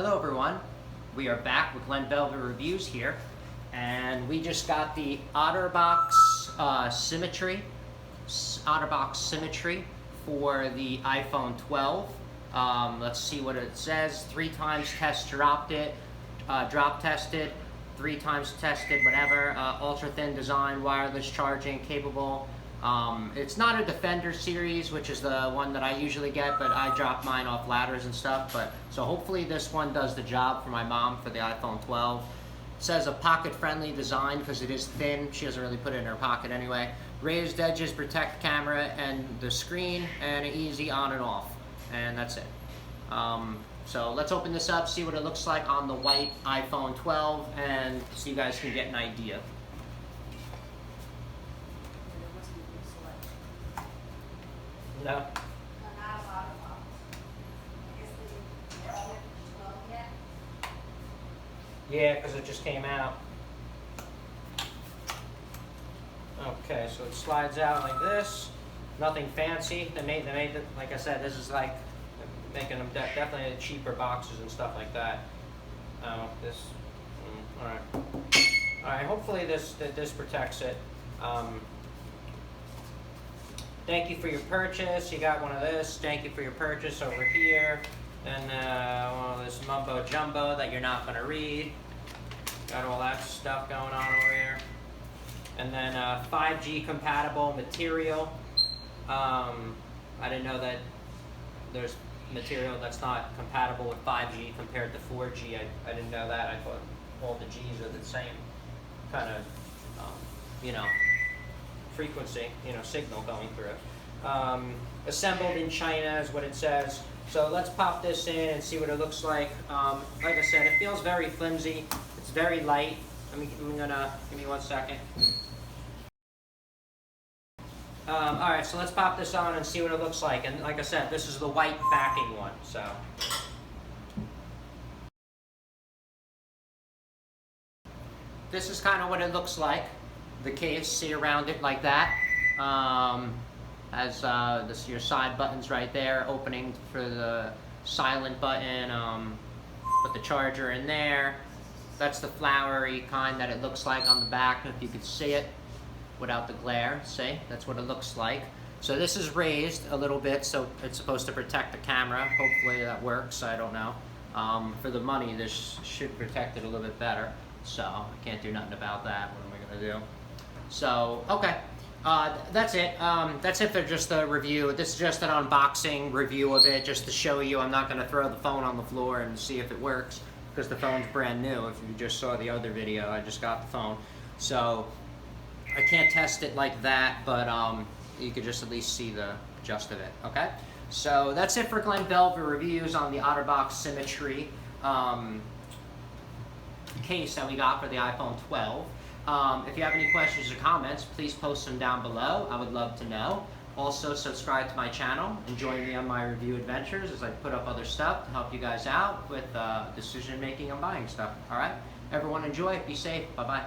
Hello everyone, we are back with Glenn Velvet Reviews here, and we just got the OtterBox Symmetry for the iPhone 12. Let's see what it says. 3 times drop tested, 3 times tested, whatever. Ultra thin design, wireless charging capable. It's not a Defender series, which is the one that I usually get, but I drop mine off ladders and stuff. So hopefully this one does the job for my mom for the iPhone 12. It says a pocket-friendly design because it is thin. She doesn't really put it in her pocket anyway. Raised edges protect camera and the screen, and easy on and off. And that's it. So let's open this up, see what it looks like on the white iPhone 12, and so you guys can get an idea. No. Yeah, because it just came out. Okay, so it slides out like this. Nothing fancy. They made it, like I said, this is like making them definitely cheaper boxes and stuff like that. All right. All right. Hopefully this protects it. Thank you for your purchase. You got one of this. Thank you for your purchase over here. Then one of this mumbo jumbo that you're not going to read. Got all that stuff going on over here. And then 5G compatible material. I didn't know that there's material that's not compatible with 5G compared to 4G. I didn't know that. I thought all the G's are the same kind of, frequency, signal going through. Assembled in China is what it says. So let's pop this in and see what it looks like. Like I said, it feels very flimsy. It's very light. Give me 1 second. All right, so let's pop this on and see what it looks like. And like I said, this is the white backing one. So this is kind of what it looks like. The case, see around it like that. Has your side buttons right there, opening for the silent button. Put the charger in there. That's the flowery kind that it looks like on the back, if you could see it without the glare. See, that's what it looks like. So this is raised a little bit, so it's supposed to protect the camera. Hopefully that works, I don't know. For the money, this should protect it a little bit better. So I can't do nothing about that. What am I gonna do? So, okay, that's it. That's it for just the review. This is just an unboxing review of it, just to show you. I'm not going to throw the phone on the floor and see if it works, because the phone's brand new. If you just saw the other video, I just got the phone. So, I can't test it like that, but you could just at least see the gist of it, okay? So, that's it for Glenn Velvet Reviews on the OtterBox Symmetry case that we got for the iPhone 12. If you have any questions or comments, please post them down below. I would love to know. Also, subscribe to my channel and join me on my review adventures as I put up other stuff to help you guys out with decision making and buying stuff. All right? Everyone enjoy. Be safe. Bye-bye.